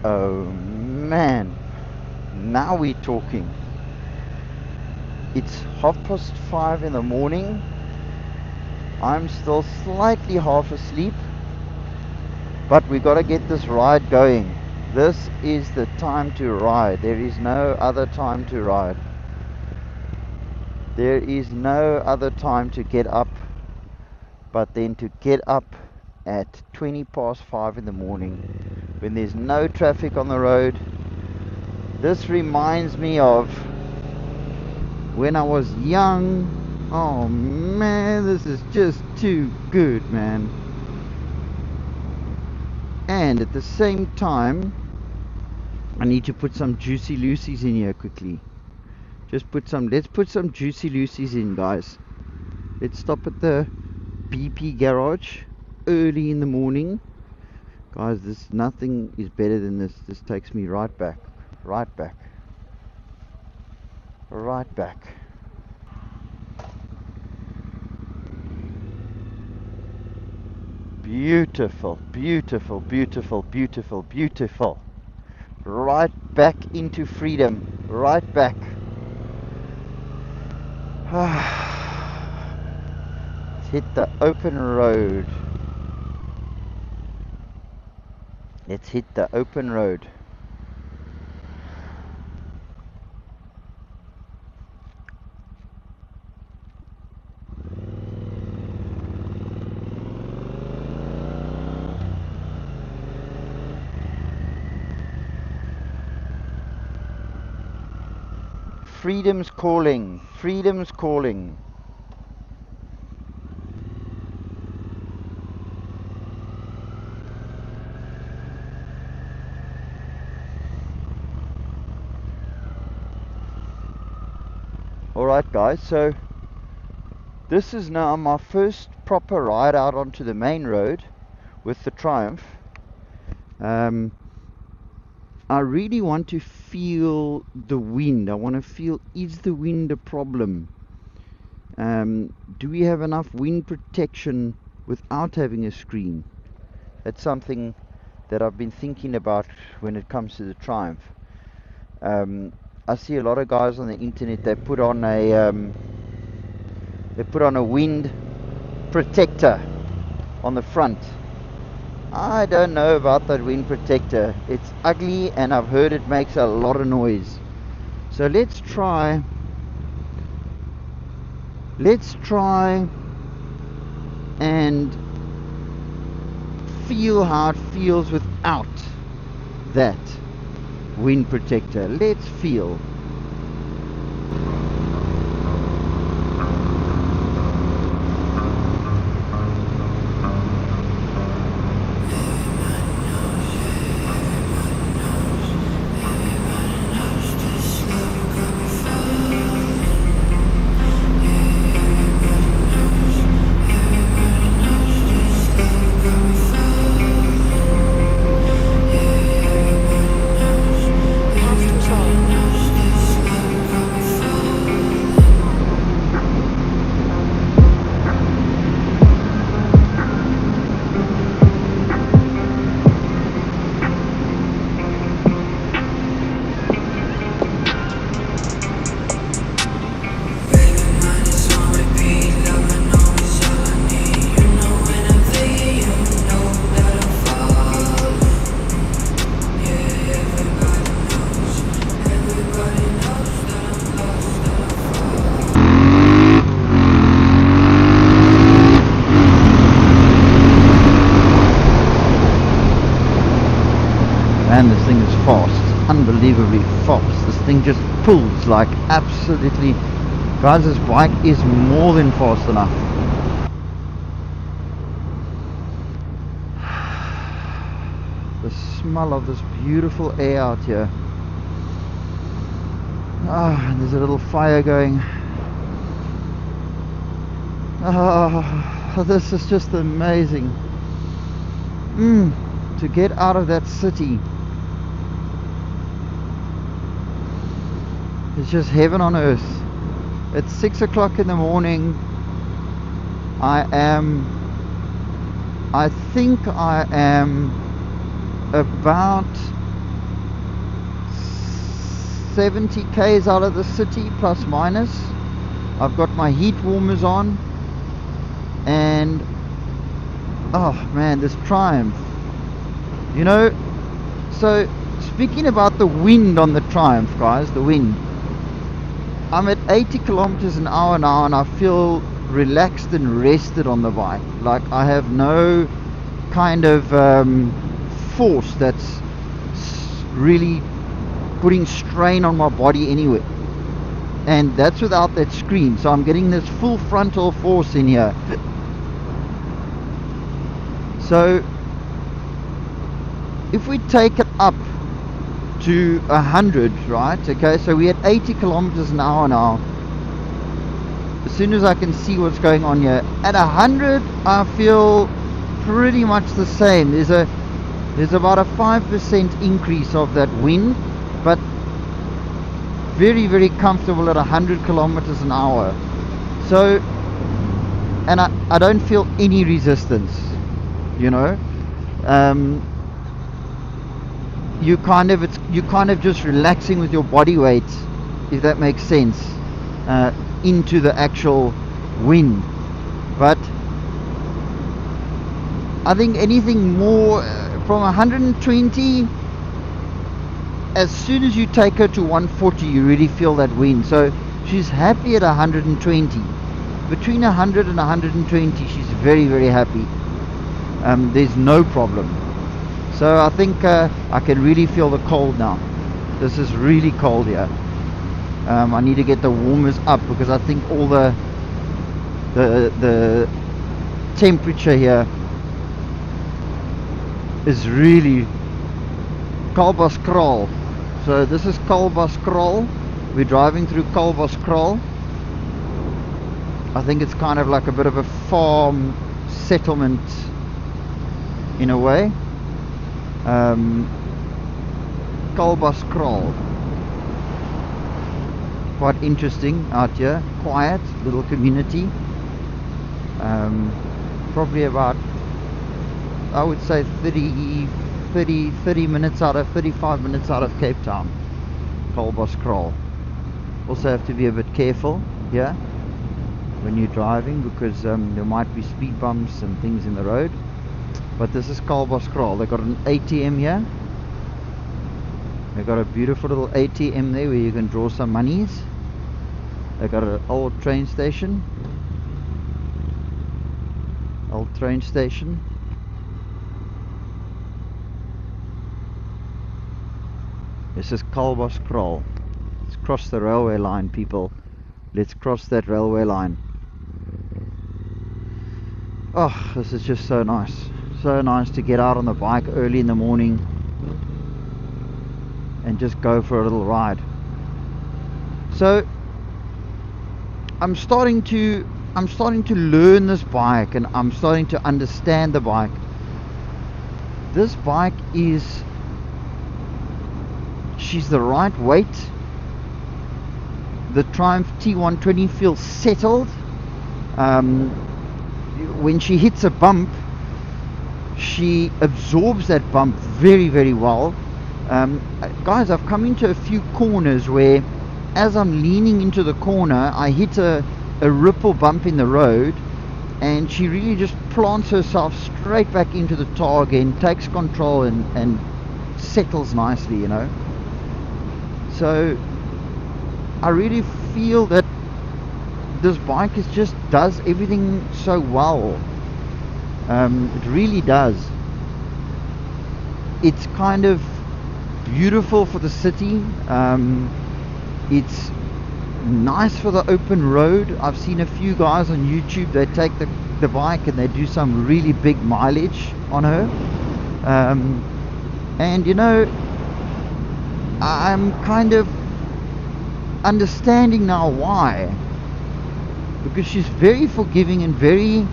Oh man, now we're talking. It's 5:30 in the morning. I'm still slightly half asleep, but we gotta get this ride going. This is the time to ride. There is no other time to ride. There is no other time to get up but then to get up at 5:20 in the morning when there's no traffic on the road. This reminds me of when I was young. Oh man, this is just too good, man. And at the same time, I need to put some juicy loosies in here quickly. Let's put some juicy loosies in, guys. Let's stop at the BP garage early in the morning. Guys, nothing is better than this. This takes me right back. Beautiful. Right back into freedom. Right back. Let's hit the open road. Freedom's calling. Alright guys, so this is now my first proper ride out onto the main road with the Triumph. I really want to feel the wind. I want to feel, is the wind a problem? Do we have enough wind protection without having a screen? That's something that I've been thinking about when it comes to the Triumph. I see a lot of guys on the internet, they put on a wind protector on the front. I don't know about that wind protector. It's ugly and I've heard it makes a lot of noise. So let's try and feel how it feels without that wind protector. Let's feel. Man, this thing is fast, unbelievably fast. This thing just pulls like absolutely. Guys, this bike is more than fast enough. The smell of this beautiful air out here. Ah, and there's a little fire going. Ah, this is just amazing. To get out of that city. It's just heaven on earth. It's 6 o'clock in the morning. I think I am about 70 k's out of the city, plus minus. I've got my heat warmers on, and oh man, this Triumph, you know. So speaking about the wind on the Triumph, guys, the wind, I'm at 80 kilometers an hour now, and I feel relaxed and rested on the bike. Like I have no kind of force that's really putting strain on my body anyway, and that's without that screen. So I'm getting this full frontal force in here. So if we take it up to 100, right? Okay, so we're at 80 kilometers an hour now. As soon as I can see what's going on here, at 100 I feel pretty much the same. There's about a 5% increase of that wind, but very, very comfortable at 100 kilometers an hour. So, and I don't feel any resistance, you know. You kind of just relaxing with your body weight, if that makes sense, into the actual wind. But I think anything more from 120, as soon as you take her to 140, you really feel that wind. So she's happy at 120. Between 100 and 120, she's very, very happy. There's no problem. So I think I can really feel the cold now. This is really cold here. I need to get the warmers up, because I think all the temperature here is really Kalbaskrol. So this is Kalbaskrol. We're driving through Kalbaskrol. I think it's kind of like a bit of a farm settlement in a way. Kalbaskrol. Quite interesting out here. Quiet little community. Probably about, I would say 30 minutes out of 35 minutes out of Cape Town. Kalbaskrol. Also have to be a bit careful here when you're driving, because there might be speed bumps and things in the road. But this is Kalbaskrol. They've got an ATM here. They've got a beautiful little ATM there where you can draw some monies. They've got an old train station. Old train station. This is Kalbaskrol. Let's cross the railway line, people. Let's cross that railway line. Oh, this is just so nice. So nice to get out on the bike early in the morning and just go for a little ride. So I'm starting to learn this bike, and I'm starting to understand the bike. This bike she's the right weight. The Triumph T120 feels settled. When she hits a bump, she absorbs that bump very, very well. Guys, I've come into a few corners where, as I'm leaning into the corner, I hit a ripple bump in the road, and she really just plants herself straight back into the tar again, takes control and settles nicely, you know. So I really feel that this bike just does everything so well. It really does. It's kind of beautiful for the city. It's nice for the open road. I've seen a few guys on YouTube, they take the bike and they do some really big mileage on her. And you know, I'm kind of understanding now why. Because she's very forgiving and very,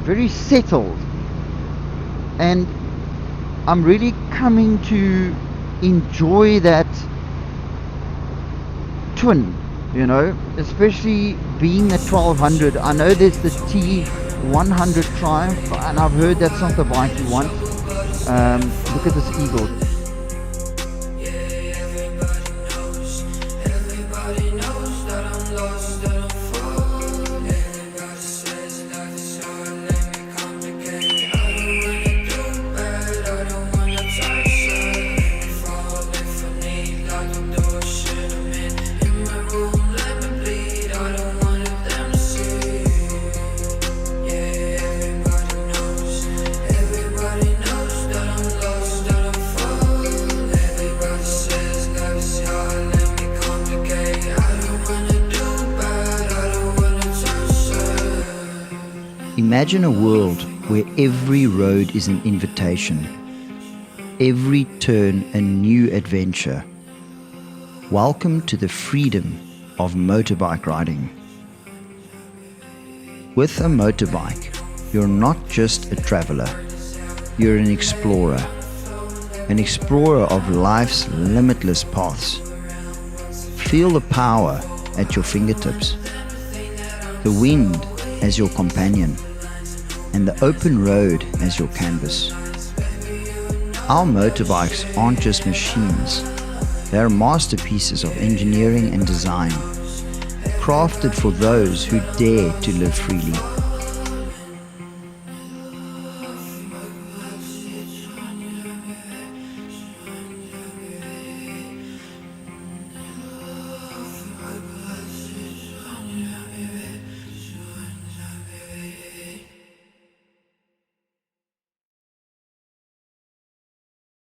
very settled. And I'm really coming to enjoy that twin, you know, especially being a 1200. I know there's the T100 Triumph, and I've heard that's not the bike you want. Look at this eagle. Imagine a world where every road is an invitation, every turn a new adventure. Welcome to the freedom of motorbike riding. With a motorbike, you're not just a traveler, you're an explorer of life's limitless paths. Feel the power at your fingertips, the wind as your companion, and the open road as your canvas. Our motorbikes aren't just machines, they're masterpieces of engineering and design, crafted for those who dare to live freely.